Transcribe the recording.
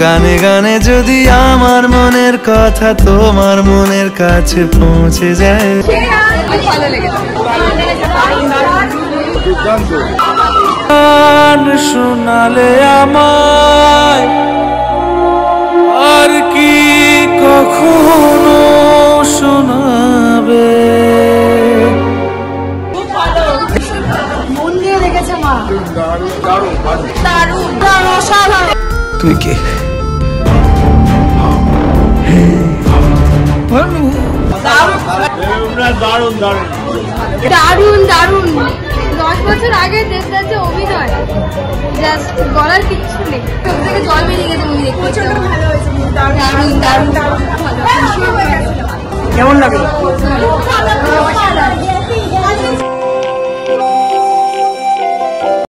গানে গানে যদি আমার মনের কথা তোমার মনের কাছে পৌঁছে যায়, গান শোনালে আমায় আর কি কখনো শোনাবে। তুই কে? দারুণ দারুণ 10 বছর আগে দেবদাসের অভিনয়, জাস্ট বলার কিচ্ছু নেই। চোখ থেকে জল বেরিয়ে গেছে মুভি দেখতে। প্রচন্ড ভালো হয়েছে, দারুণ দারুণ দারুণ। কেমন লাগলো?